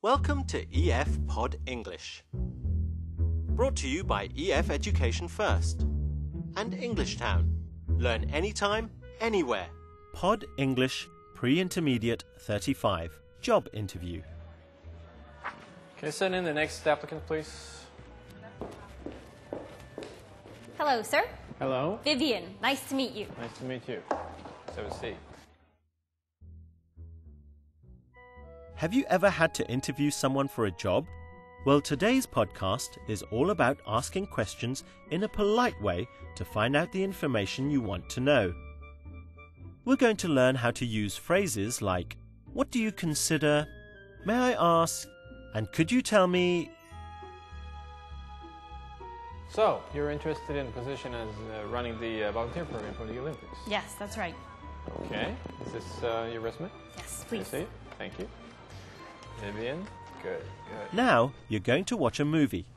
Welcome to EF Pod English. Brought to you by EF Education First and Englishtown. Learn anytime, anywhere. Pod English Pre-Intermediate 35. Job interview. Can you send in the next applicant, please? Hello, sir. Hello. Vivian, nice to meet you. Nice to meet you. Let's have a seat. Have you ever had to interview someone for a job? Well, today's podcast is all about asking questions in a polite way to find out the information you want to know. We're going to learn how to use phrases like, "What do you consider?" "May I ask?" and "Could you tell me?" So, you're interested in a position as running the volunteer program for the Olympics? Yes, that's right. Okay. Is this your resume? Yes, Can I please. see it? Thank you. Vivian? Good. Now you're going to watch a movie.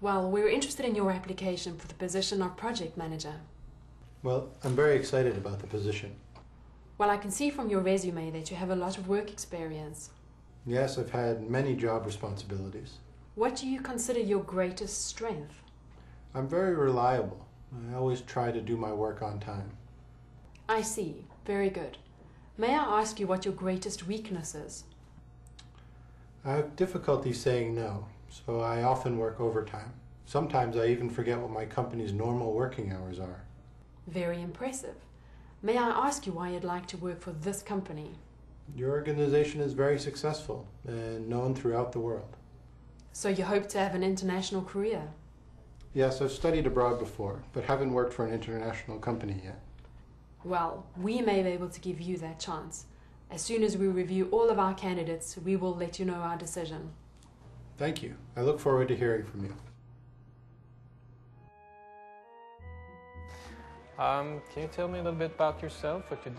Well, we were interested in your application for the position of project manager. Well, I'm very excited about the position. Well, I can see from your resume that you have a lot of work experience. Yes, I've had many job responsibilities. What do you consider your greatest strength? I'm very reliable. I always try to do my work on time. I see. Very good. May I ask you what your greatest weakness is? I have difficulty saying no, so I often work overtime. Sometimes I even forget what my company's normal working hours are. Very impressive. May I ask you why you'd like to work for this company? Your organization is very successful and known throughout the world. So you hope to have an international career? Yes, I've studied abroad before, but haven't worked for an international company yet. Well, we may be able to give you that chance. As soon as we review all of our candidates, we will let you know our decision. Thank you. I look forward to hearing from you. Can you tell me a little bit about yourself, what you've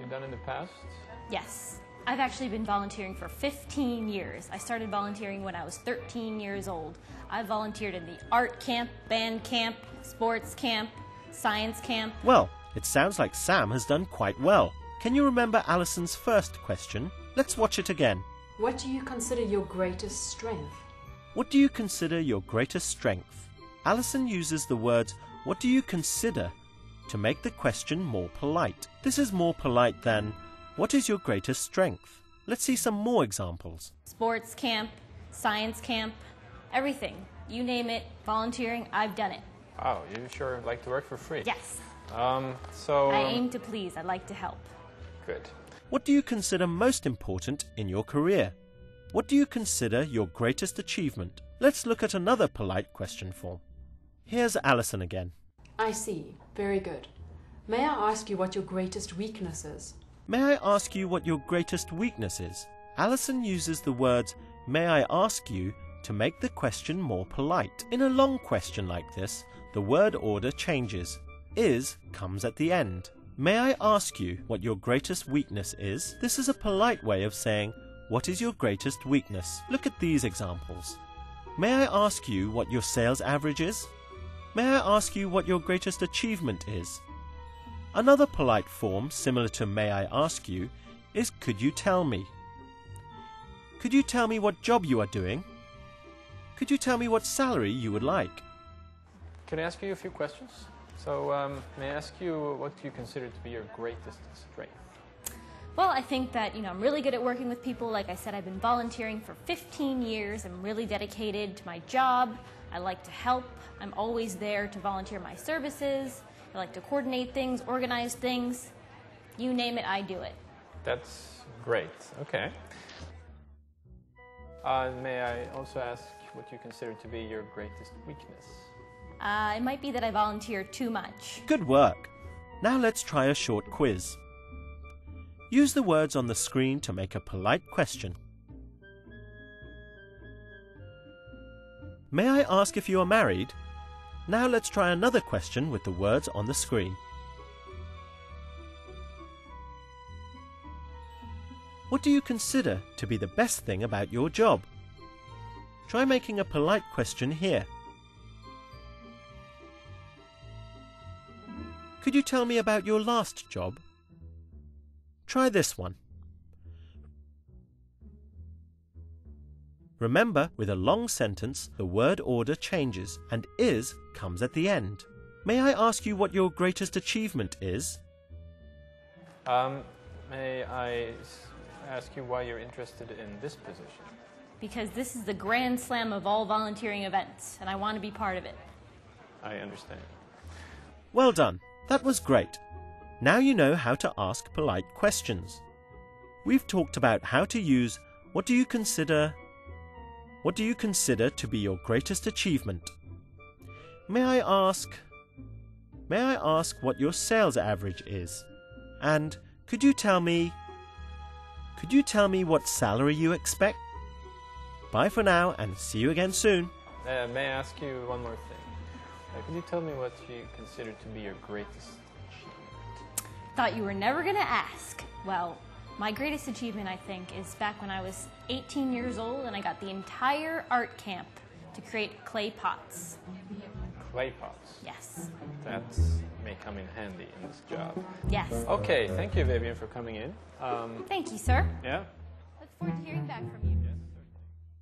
done in the past? Yes. I've actually been volunteering for 15 years. I started volunteering when I was 13 years old. I volunteered in the art camp, band camp, sports camp, science camp. Well, it sounds like Sam has done quite well. Can you remember Alison's first question? Let's watch it again. What do you consider your greatest strength? What do you consider your greatest strength? Alison uses the words, "What do you consider?" to make the question more polite. This is more polite than, "What is your greatest strength?" Let's see some more examples. Sports camp, science camp, everything. You name it, volunteering, I've done it. Wow, you sure like to work for free. Yes. I I aim to please. I'd like to help. Good. What do you consider most important in your career? What do you consider your greatest achievement? Let's look at another polite question form. Here's Alison again. I see. Very good. May I ask you what your greatest weakness is? May I ask you what your greatest weakness is? Alison uses the words, "May I ask you?" to make the question more polite. In a long question like this, the word order changes. Is comes at the end. May I ask you what your greatest weakness is? This is a polite way of saying, what is your greatest weakness? Look at these examples. May I ask you what your sales average is? May I ask you what your greatest achievement is? Another polite form similar to may I ask you is could you tell me? Could you tell me what job you are doing? Could you tell me what salary you would like? Can I ask you a few questions? So, may I ask you what you consider to be your greatest strength? Well, I think that, I'm really good at working with people. Like I said, I've been volunteering for 15 years. I'm really dedicated to my job. I like to help. I'm always there to volunteer my services. I like to coordinate things, organize things. You name it, I do it. That's great. Okay. May I also ask what you consider to be your greatest weakness? It might be that I volunteer too much. Good work. Now let's try a short quiz. Use the words on the screen to make a polite question. May I ask if you are married? Now let's try another question with the words on the screen. What do you consider to be the best thing about your job? Try making a polite question here. Could you tell me about your last job? Try this one. Remember, with a long sentence, the word order changes and is comes at the end. May I ask you what your greatest achievement is? May I ask you why you're interested in this position? Because this is the grand slam of all volunteering events, and I want to be part of it. I understand. Well done. That was great. Now you know how to ask polite questions. We've talked about how to use what do you consider to be your greatest achievement? May I ask what your sales average is? And could you tell me what salary you expect? Bye for now and see you again soon. May I ask you one more thing? Could you tell me what you consider to be your greatest achievement? Thought you were never going to ask. Well, my greatest achievement, I think, is back when I was 18 years old and I got the entire art camp to create clay pots. Clay pots? Yes. That may come in handy in this job. Yes. Okay, thank you, Vivian, for coming in. Thank you, sir. Yeah? Look forward to hearing back from you.